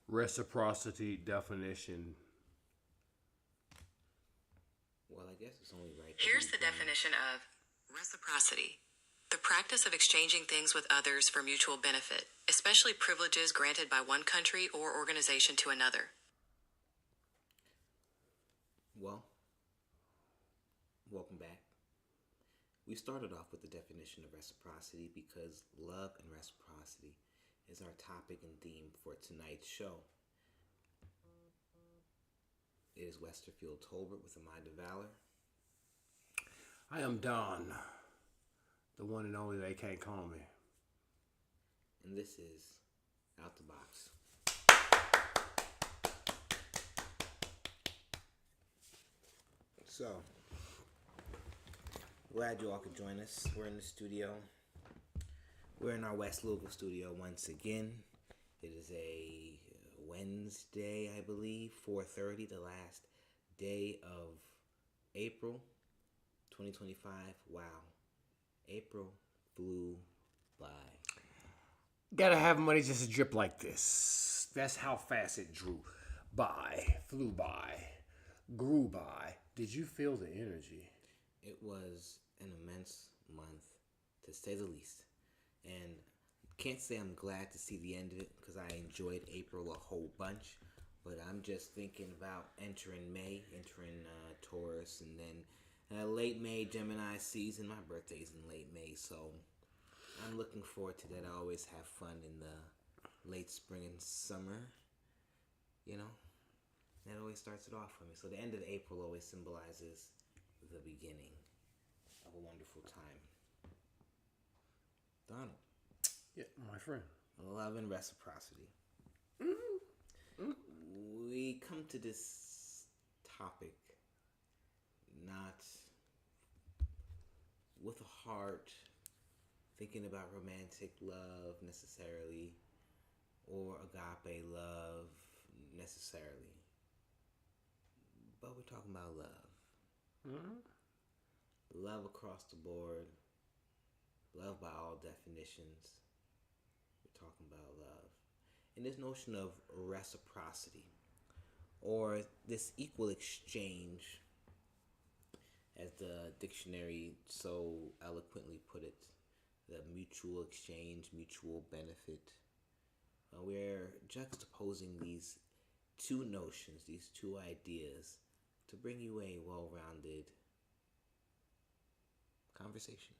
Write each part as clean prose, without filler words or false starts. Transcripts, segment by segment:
Reciprocity definition. Well, I guess it's only right. Here's the definition of reciprocity: the practice of exchanging things with others for mutual benefit, especially privileges granted by one country or organization to another. Well, welcome back. We started off with the definition of reciprocity because love and reciprocity is our topic and theme for tonight's show. It is Westerfield Tolbert with a Mind of Valor. I am Don, the one and only they can't call me. And this is Out the Box. So, glad you all could join us. We're in the studio. We're in our West Louisville studio once again. It is a Wednesday, I believe, 4:30, the last day of April 2025. Wow. April flew by. Gotta have money just to drip like this. That's how fast it flew by, grew by. Did you feel the energy? It was an immense month, to say the least. And can't say I'm glad to see the end of it because I enjoyed April a whole bunch. But I'm just thinking about entering May, entering Taurus, and then late May, Gemini season. My birthday's in late May, so I'm looking forward to that. I always have fun in the late spring and summer, you know. That always starts it off for me. So the end of April always symbolizes the beginning of a wonderful time. Donald. Yeah, my friend. Love and reciprocity. We come to this topic not with a heart thinking about romantic love necessarily or agape love necessarily. But we're talking about love. Love across the board. Love by all definitions. We're talking about love. And this notion of reciprocity, or this equal exchange, as the dictionary so eloquently put it, the mutual exchange, mutual benefit. We're juxtaposing these two notions, these two ideas, to bring you a well-rounded conversation.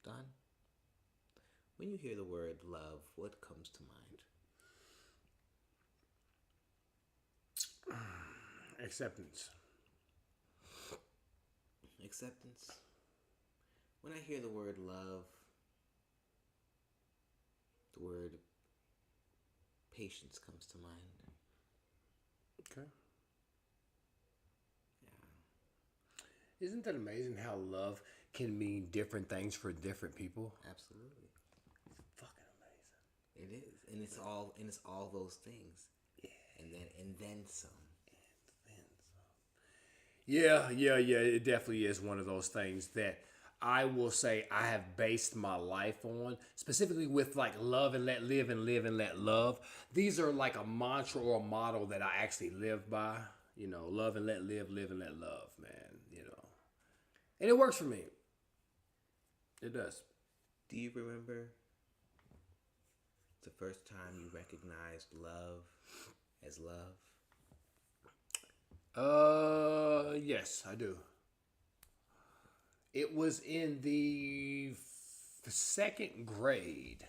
Don, when you hear the word love, what comes to mind? Acceptance. Acceptance. When I hear the word love, the word patience comes to mind. Okay. Yeah. Isn't that amazing how love can mean different things for different people? Absolutely. Fucking amazing. It is. And it's all those things. Yeah. And then some. Yeah. It definitely is one of those things that I will say I have based my life on, specifically with like love and let live and live and let love. These are like a mantra or a motto that I actually live by. You know, love and let live and let love, man. You know, and it works for me. It does. Do you remember the first time you recognized love as love? Yes, I do. It was in the second grade.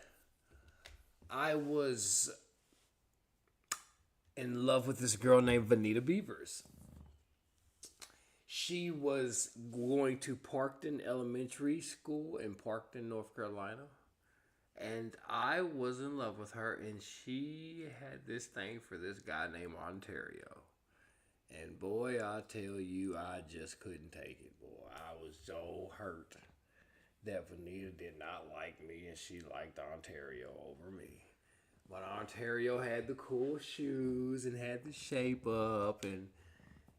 I was in love with this girl named Vanita Beavers. She was going to Parkton Elementary School in Parkton, North Carolina. And I was in love with her, and she had this thing for this guy named Ontario. And boy, I tell you, I just couldn't take it, boy. I was so hurt that Vanita did not like me and she liked Ontario over me. But Ontario had the cool shoes and had the shape up, and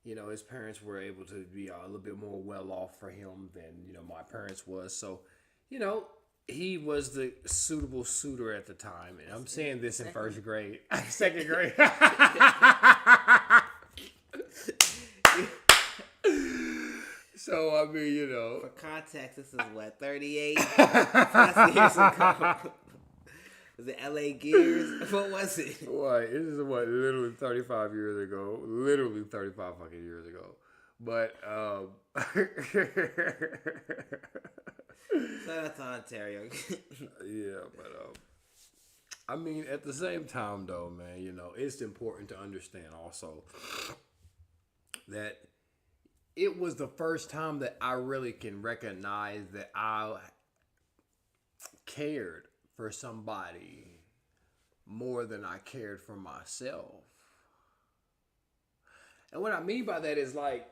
you know, his parents were able to be a little bit more well off for him than, you know, my parents was. So, you know, he was the suitable suitor at the time, and I'm saying this in first grade, second grade. So I mean, you know, For context, this is what 38 plus years ago. Was it LA Gears? What was it? what this is what literally 35 years ago, literally 35 fucking years ago. But Shout out to Ontario. yeah, but I mean, at the same time, though, man, you know, it's important to understand also that it was the first time that I really can recognize that I cared for somebody more than I cared for myself. And what I mean by that is like,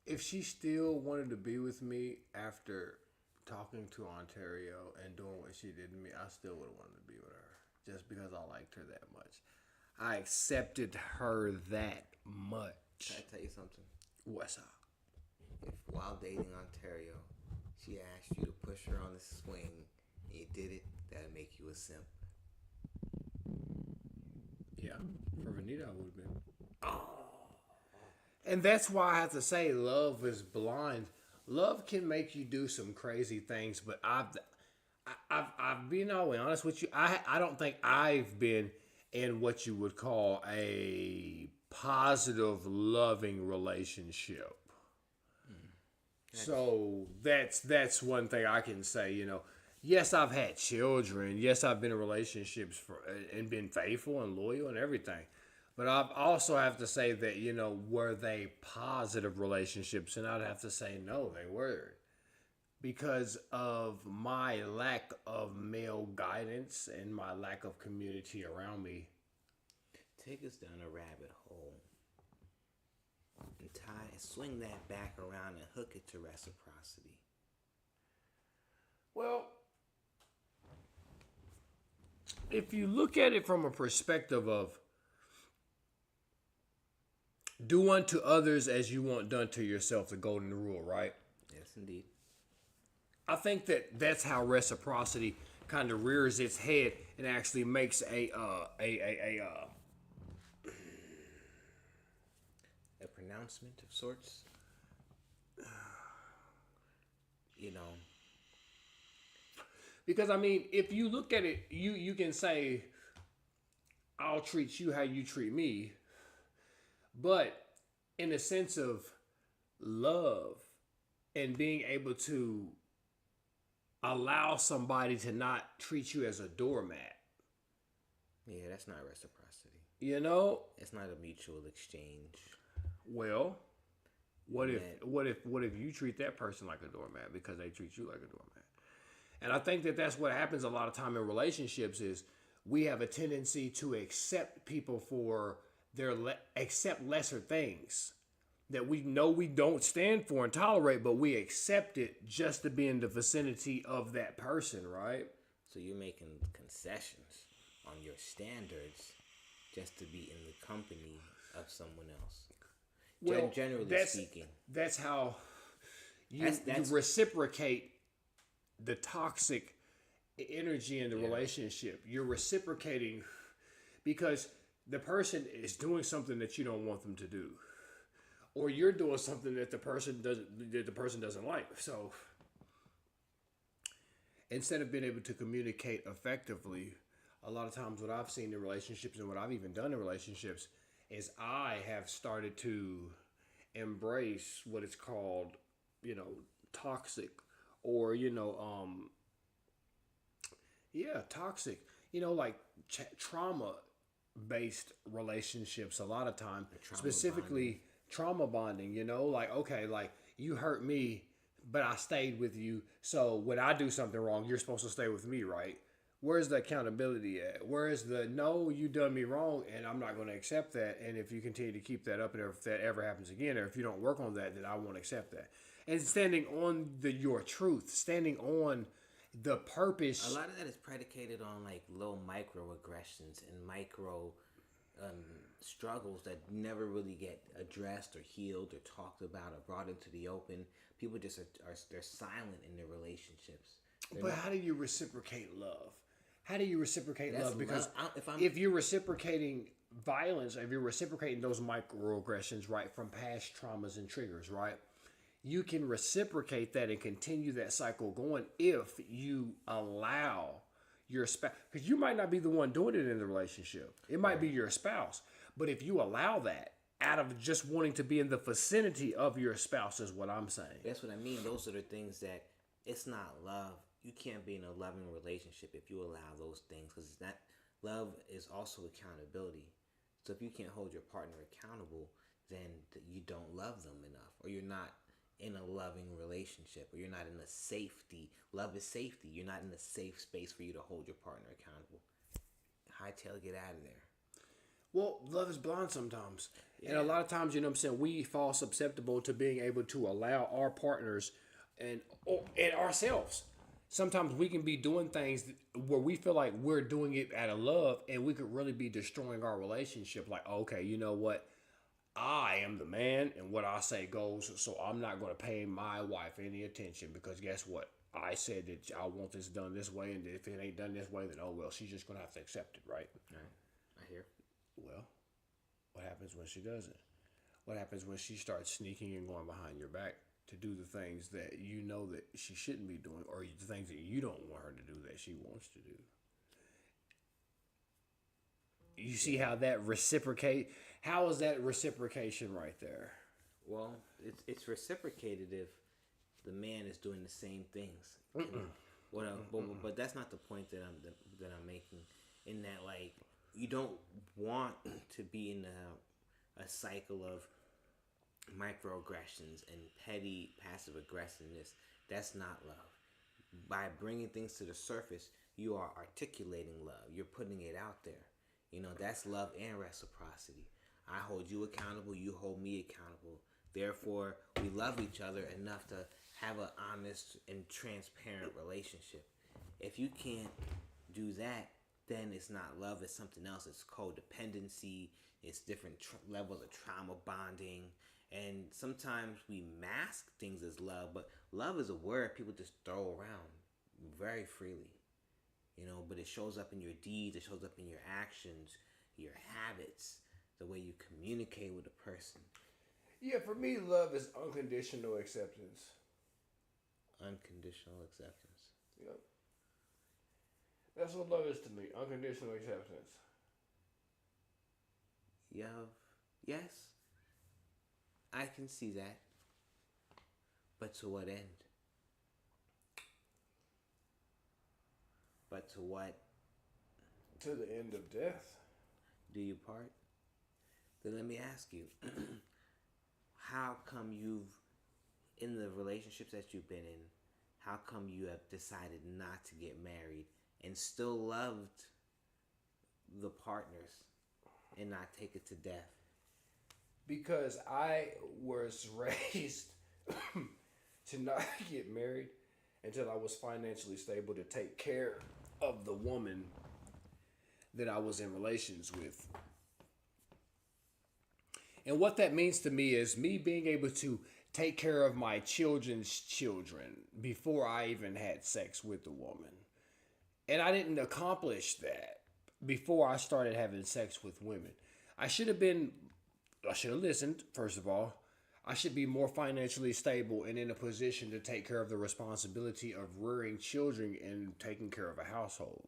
if she still wanted to be with me after talking to Ontario and doing what she did to me, I still would have wanted to be with her just because I liked her that much. I accepted her that much. Can I tell you something? What's up? If while dating Ontario, she asked you to push her on the swing, and you did it, that'd make you a simp. Yeah, for Vanita, I would have been. Oh. And that's why I have to say, love is blind. Love can make you do some crazy things, but I've been all the way honest with you. I don't think I've been in what you would call a positive, loving relationship. So that's one thing I can say. You know, yes, I've had children. Yes, I've been in relationships and been faithful and loyal and everything. But I also have to say that, you know, were they positive relationships? And I'd have to say no, they were. Because of my lack of male guidance and my lack of community around me. Take us down a rabbit hole and swing that back around and hook it to reciprocity. Well, if you look at it from a perspective of do unto others as you want done to yourself, the golden rule, right? Yes, indeed. I think that's how reciprocity kind of rears its head and actually makes a pronouncement of sorts. You know, because I mean, if you look at it, you can say, "I'll treat you how you treat me," but in a sense of love and being able to allow somebody to not treat you as a doormat. Yeah, that's not reciprocity. You know? It's not a mutual exchange. Well, what if you treat that person like a doormat because they treat you like a doormat? And I think that's what happens a lot of time in relationships is we have a tendency to accept people for accept lesser things that we know we don't stand for and tolerate, but we accept it just to be in the vicinity of that person, right? So you're making concessions on your standards just to be in the company of someone else. Well, generally speaking. That's how you reciprocate the toxic energy in the relationship. You're reciprocating because the person is doing something that you don't want them to do. Or you're doing something that the person doesn't like. So instead of being able to communicate effectively, a lot of times what I've seen in relationships and what I've even done in relationships is I have started to embrace what it's called, you know, toxic or, you know, toxic, you know, like trauma-based relationships a lot of time, specifically trauma bonding, you know, like, okay, like you hurt me, but I stayed with you. So when I do something wrong, you're supposed to stay with me, right? Where's the accountability at? Where's the, no, you done me wrong and I'm not going to accept that. And if you continue to keep that up and if that ever happens again, or if you don't work on that, then I won't accept that. And standing on your truth, standing on the purpose. A lot of that is predicated on like low microaggressions and micro struggles that never really get addressed or healed or talked about or brought into the open. People just are they're silent in their relationships. But how do you reciprocate love? How do you reciprocate That's love? Because love. if you're reciprocating violence, if you're reciprocating those microaggressions, right, from past traumas and triggers, right, you can reciprocate that and continue that cycle going if you allow your spouse, because you might not be the one doing it in the relationship. It might be your spouse. But if you allow that out of just wanting to be in the vicinity of your spouse is what I'm saying. That's what I mean. Those are the things that it's not love. You can't be in a loving relationship if you allow those things, because it's not love is also accountability. So if you can't hold your partner accountable, then you don't love them enough, or you're not in a loving relationship, or you're not in a safety. Love is safety. You're not in a safe space for you to hold your partner accountable. Hightail, get out of there. Well, love is blind sometimes. And a lot of times, you know what I'm saying, we fall susceptible to being able to allow our partners and ourselves. Sometimes we can be doing things where we feel like we're doing it out of love, and we could really be destroying our relationship. Like, okay, you know what? I am the man, and what I say goes, so I'm not going to pay my wife any attention, because guess what? I said that I want this done this way, and if it ain't done this way, then oh well, she's just going to have to accept it, right? Right. I hear. Well, what happens when she doesn't? What happens when she starts sneaking and going behind your back to do the things that you know that she shouldn't be doing, or the things that you don't want her to do that she wants to do? You see how that reciprocate? How is that reciprocation right there? Well, it's reciprocated if the man is doing the same things. But that's not the point that I'm making. In that, like, you don't want to be in a cycle of microaggressions and petty passive aggressiveness. That's not love. By bringing things to the surface, you are articulating love. You're putting it out there. You know, that's love and reciprocity. I hold you accountable, you hold me accountable. Therefore, we love each other enough to have an honest and transparent relationship. If you can't do that, then it's not love, it's something else. It's codependency, it's different levels of trauma bonding. And sometimes we mask things as love, but love is a word people just throw around very freely. You know, but it shows up in your deeds, it shows up in your actions, your habits, the way you communicate with a person. Yeah, for me, love is unconditional acceptance. Unconditional acceptance. Yep. That's what love is to me. Unconditional acceptance. Yeah. Yes. I can see that. But to what end? But to what? To the end of death. Do you part? Then let me ask you, how come in the relationships that you've been in, how come you have decided not to get married and still loved the partners and not take it to death? Because I was raised to not get married until I was financially stable to take care of the woman that I was in relations with. And what that means to me is me being able to take care of my children's children before I even had sex with the woman. And I didn't accomplish that before I started having sex with women. I should have listened, first of all. I should be more financially stable and in a position to take care of the responsibility of rearing children and taking care of a household.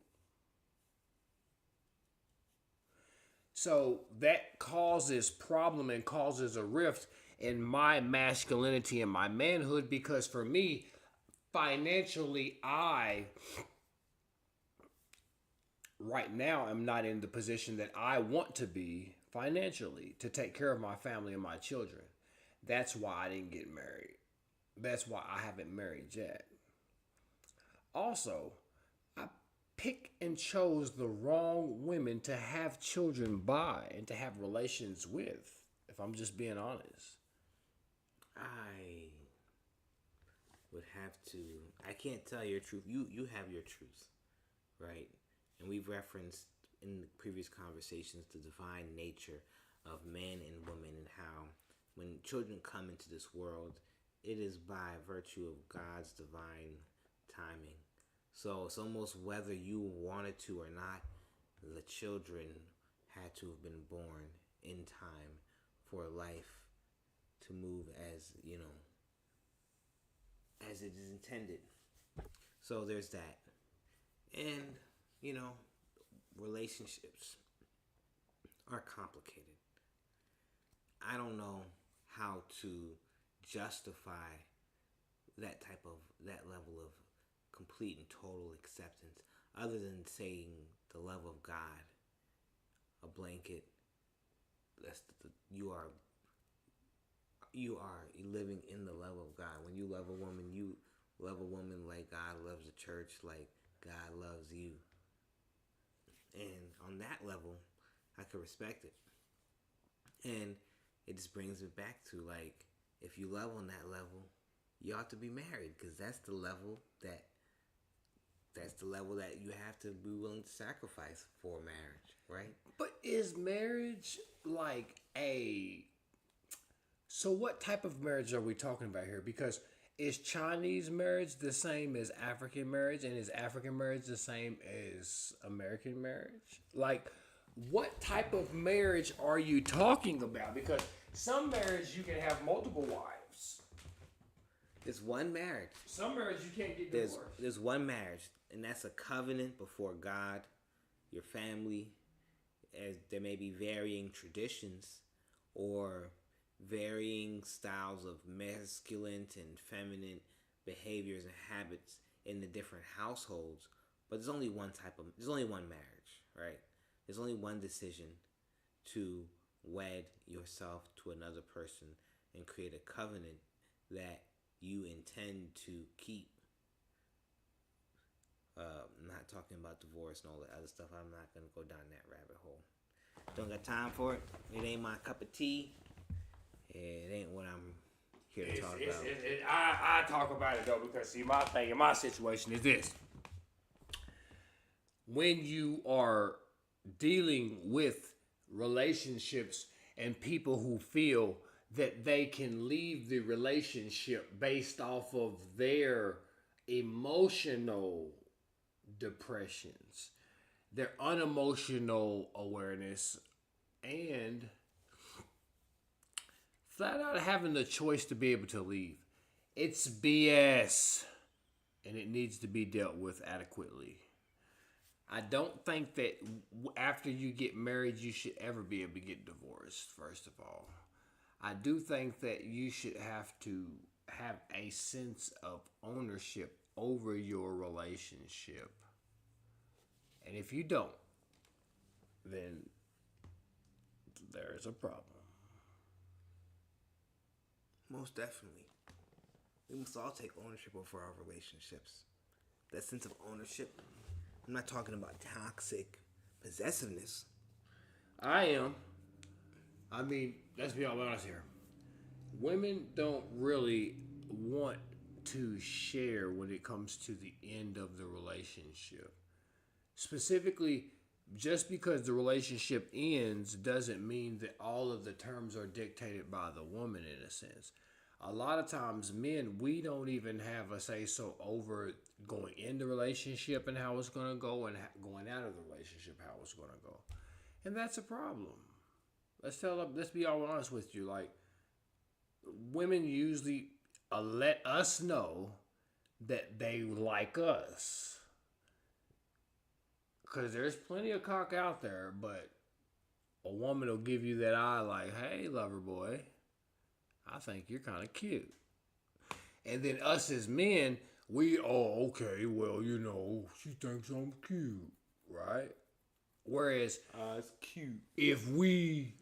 So that causes problem and causes a rift in my masculinity and my manhood, because for me, financially, I right now am not in the position that I want to be financially to take care of my family and my children. That's why I didn't get married. That's why I haven't married yet. Also, I picked and chose the wrong women to have children by and to have relations with, if I'm just being honest. I would have to, I can't tell your truth. You have your truth, right? And we've referenced in the previous conversations the divine nature of man and woman, and how when children come into this world, it is by virtue of God's divine timing. So it's almost whether you wanted to or not, the children had to have been born in time for life to move as, as it is intended. So there's that. And, relationships are complicated. I don't know how to justify that level of complete and total acceptance other than saying the love of God, a blanket. You are living in the love of God. When you love a woman, you love a woman like God loves the church, like God loves you. And on that level, I could respect it. And it just brings it back to, like, if you love on that level, you ought to be married, because that's the level that you have to be willing to sacrifice for marriage, right? But is marriage like so what type of marriage are we talking about here? Because is Chinese marriage the same as African marriage, and is African marriage the same as American marriage? Like, what type of marriage are you talking about? Because some marriage you can have multiple wives. There's one marriage. Some marriage you can't get divorced. There's one marriage, and that's a covenant before God, your family, as there may be varying traditions or varying styles of masculine and feminine behaviors and habits in the different households, but there's only one marriage, right? There's only one decision to wed yourself to another person and create a covenant that you intend to keep. I'm not talking about divorce and all that other stuff. I'm not going to go down that rabbit hole. Don't got time for it. It ain't my cup of tea. It ain't what I'm here to talk about. I talk about it, though, because, see, my thing in my situation is this. When you are dealing with relationships and people who feel that they can leave the relationship based off of their emotional depressions, their unemotional awareness, and flat out having the choice to be able to leave, it's BS, and it needs to be dealt with adequately. I don't think that after you get married, you should ever be able to get divorced, first of all. I do think that you should have to have a sense of ownership over your relationship. And if you don't, then there's a problem. Most definitely. We must all take ownership over our relationships. That sense of ownership. I'm not talking about toxic possessiveness. I am. I mean, let's be all honest here. Women don't really want to share when it comes to the end of the relationship. Specifically, just because the relationship ends doesn't mean that all of the terms are dictated by the woman, in a sense. A lot of times, men, we don't even have a say-so over going in the relationship and how it's going to go, and going out of the relationship how it's going to go. And that's a problem. Let's be all honest with you. Like, women usually let us know that they like us. Because there's plenty of cock out there, but a woman will give you that eye like, hey, lover boy, I think you're kind of cute. And then us as men, okay, well, she thinks I'm cute, right? Whereas, it's cute. If we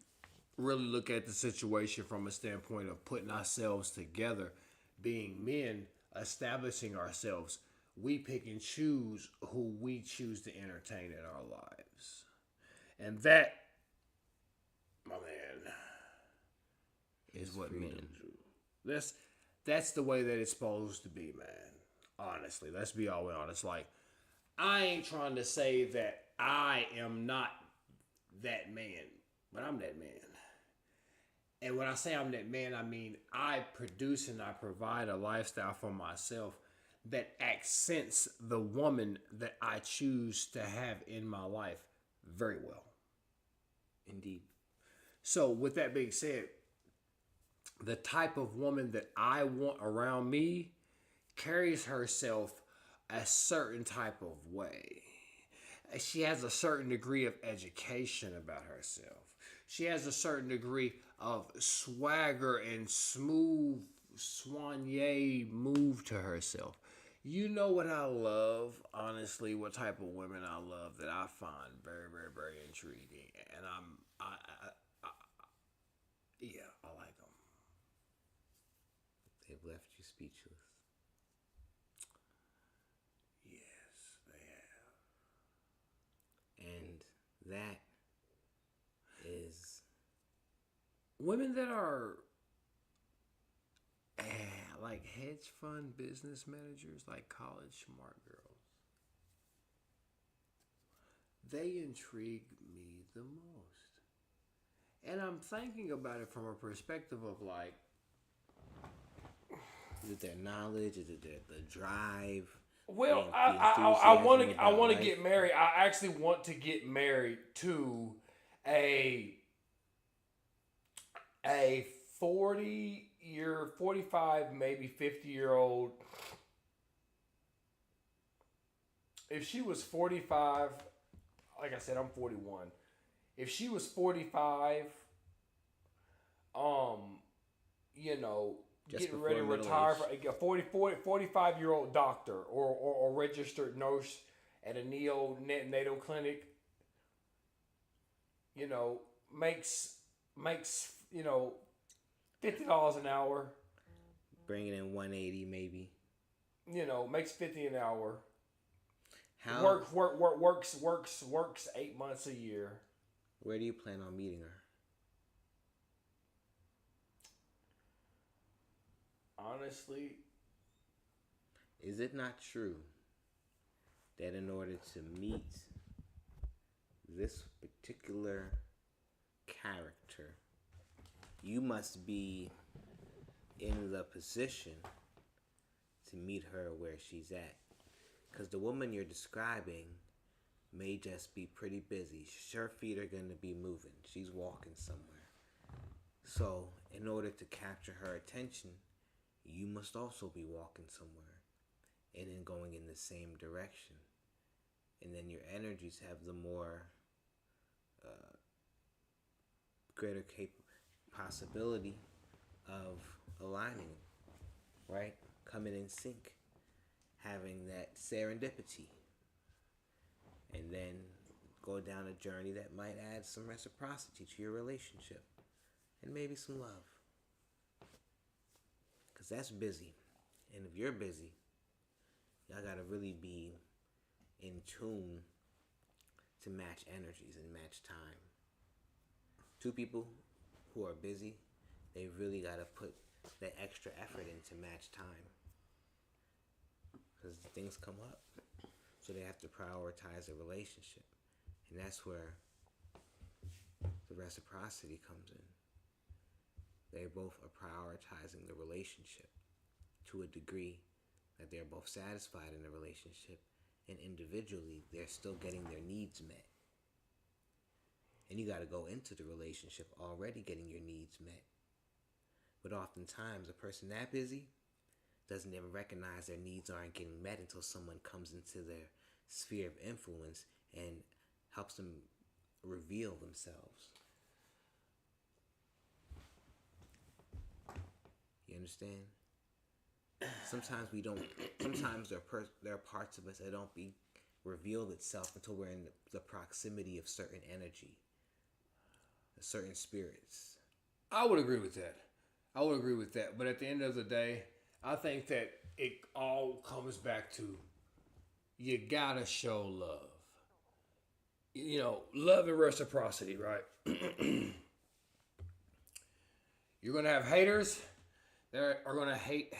really look at the situation from a standpoint of putting ourselves together, being men, establishing ourselves, we pick and choose who we choose to entertain in our lives. And that, my man, is what men do. That's the way that it's supposed to be, man. Honestly, let's be all honest. Like, I ain't trying to say that I am not that man, but I'm that man. And when I say I'm that man, I mean I produce and I provide a lifestyle for myself that accents the woman that I choose to have in my life very well. Indeed. So, with that being said, the type of woman that I want around me carries herself a certain type of way. She has a certain degree of education about herself. She has a certain degree of swagger and smooth soigné move to herself. You know what I love, honestly, what type of women I love that I find very, very, very intriguing. And yeah, I like them. They've left you speechless. Yes, they have. And that is Women that are like hedge fund business managers, like college smart girls. They intrigue me the most. And I'm thinking about it from a perspective of like, is it their knowledge? Is it the drive? well, the I want enthusiasm to I about want to life? get married. I actually want to get married to a 45, maybe 50-year-old. If she was 45, like I said, I'm 41. If she was 45, you know, Just getting before ready to middle retire, age. for a 45-year-old doctor or registered nurse at a neonatal clinic, you know, makes you know, $50 an hour. Bringing in 180 maybe. You know, makes 50 an hour. How? Works 8 months a year. Where do you plan on meeting her? Honestly, Is it not true that in order to meet this particular character, you must be in the position to meet her where she's at? Because the woman you're describing may just be pretty busy. Her feet are going to be moving. She's walking somewhere. So, in order to capture her attention, you must also be walking somewhere and then going in the same direction. And then your energies have the more greater possibility of aligning, right? Coming in sync, having that serendipity, and then go down a journey that might add some reciprocity to your relationship and maybe some love. Because that's busy. And if you're busy, y'all gotta really be in tune to match energies and match time. Two people who are busy, they really gotta put that extra effort in to match time. Because things come up. So they have to prioritize a relationship. And that's where the reciprocity comes in. They both are prioritizing the relationship to a degree that they're both satisfied in the relationship, and individually they're still getting their needs met. And you got to go into the relationship already getting your needs met. But oftentimes a person that busy doesn't even recognize their needs aren't getting met until someone comes into their sphere of influence and helps them reveal themselves. You understand? Sometimes we don't. Sometimes there are parts of us that don't be revealed itself until we're in the proximity of certain energy, certain spirits. I would agree with that. But at the end of the day, I think that it all comes back to you gotta show love. You know, love and reciprocity, right? You're gonna have haters that are gonna hate.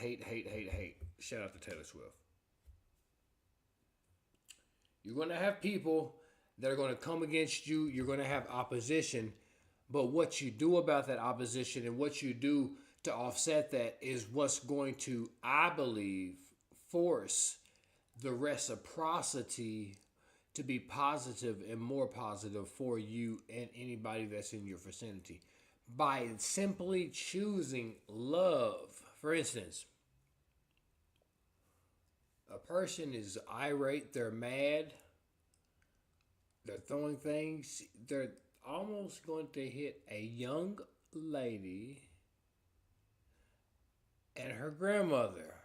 Shout out to Taylor Swift. You're gonna have people that are going to come against you. You're going to have opposition. But what you do about that opposition and what you do to offset that is what's going to, I believe, force the reciprocity to be positive and more positive for you and anybody that's in your vicinity. By simply choosing love. For instance, a person is irate, they're mad, they're throwing things, they're almost going to hit a young lady and her grandmother.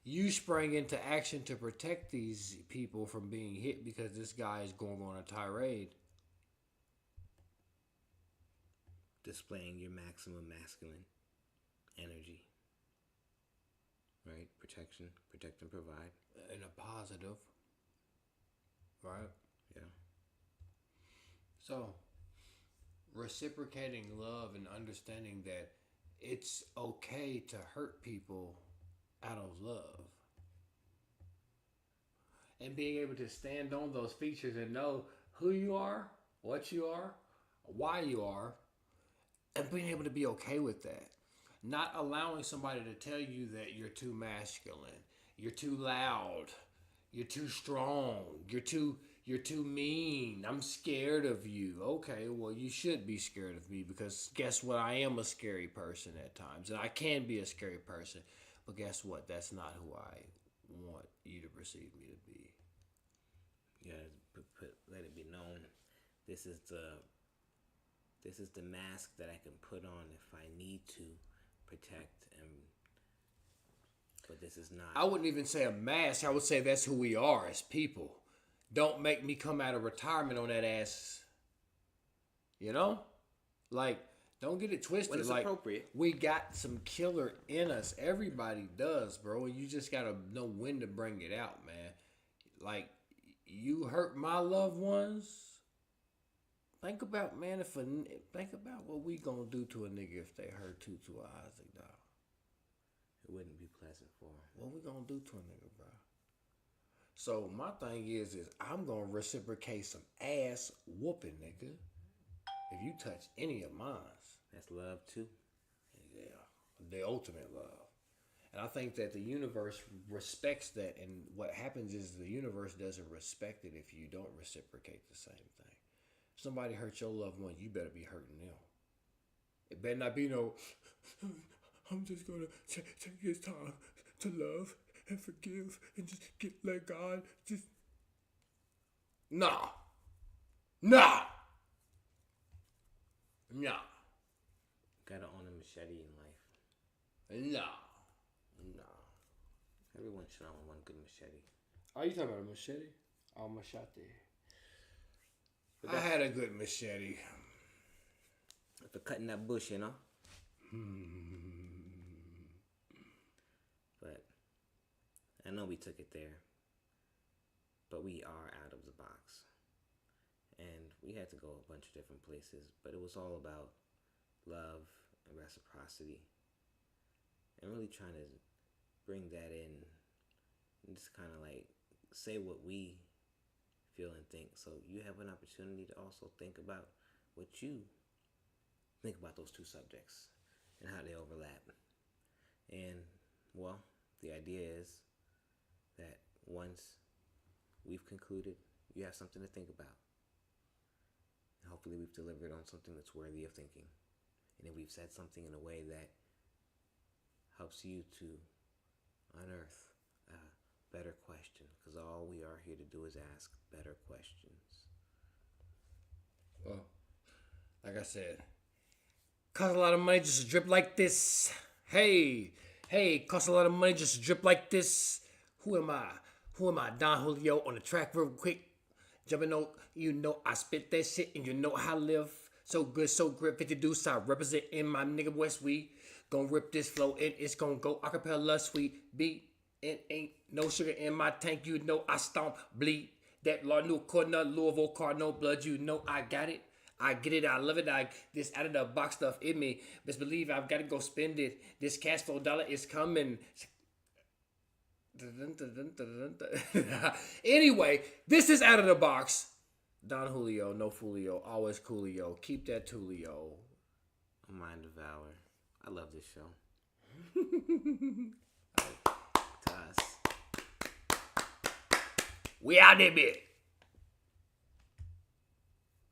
You sprang into action to protect these people from being hit because this guy is going on a tirade. Displaying your maximum masculine energy. Right? Protection, protect and provide. In a positive. Right? Yeah. So, reciprocating love and understanding that it's okay to hurt people out of love. And being able to stand on those features and know who you are, what you are, why you are, and being able to be okay with that. Not allowing somebody to tell you that you're too masculine, you're too loud, you're too strong, you're too mean, I'm scared of you. Okay, well, you should be scared of me because guess what? I am a scary person at times, and I can be a scary person. But guess what? That's not who I want you to perceive me to be. Yeah, let it be known. This is the mask that I can put on if I need to protect but this is not. I wouldn't even say a mask. I would say that's who we are as people. Don't make me come out of retirement on that ass. You know? Like, don't get it twisted. When it's like, appropriate. We got some killer in us. Everybody does, bro. And you just gotta know when to bring it out, man. Like, you hurt my loved ones. Think about what we gonna do to a nigga if they hurt Tutu or Isaac, dog. It wouldn't be pleasant for him. What we gonna do to a nigga, bro? So my thing is I'm gonna reciprocate some ass whooping, nigga. If you touch any of mine. That's love too. Yeah, the ultimate love. And I think that the universe respects that, and what happens is the universe doesn't respect it if you don't reciprocate the same thing. If somebody hurts your loved one, you better be hurting them. It better not be no, I'm just gonna take his time to love and forgive and just let God just. Nah. Gotta own a machete in life. Nah. Everyone should own one good machete. Are you talking about a machete? Oh, machete. I had a good machete. For cutting that bush, you know? But I know we took it there. But we are out of the box. And we had to go a bunch of different places. But it was all about love and reciprocity. And really trying to bring that in. And just kind of like say what we feel and think. So you have an opportunity to also think about what you think about those two subjects and how they overlap. And, well, the idea is that once we've concluded, you have something to think about. And hopefully we've delivered on something that's worthy of thinking. And if we've said something in a way that helps you to unearth a better question, because all we are here to do is ask better questions. Well, like I said, cost a lot of money just to drip like this. Hey, cost a lot of money just to drip like this. Who am I? Don Julio on the track real quick. Jumping on, you know I spit that shit and you know how I live. So good, so grip, 50 deuce, I represent in my nigga West. We gon' rip this flow and it's gon' go acapella sweet beat. And ain't no sugar in my tank, you know I stomp, bleed. That law new corner, Louisville Cardinal blood, you know I got it. I get it, I love it, this out of the box stuff in me. Best believe I've got to go spend it. This cash flow dollar is coming. Anyway, this is Out of the Box. Don Julio, no Fulio, always coolio. Keep that Tulio. Mind Devour. I love this show. To us. We out there, bitch.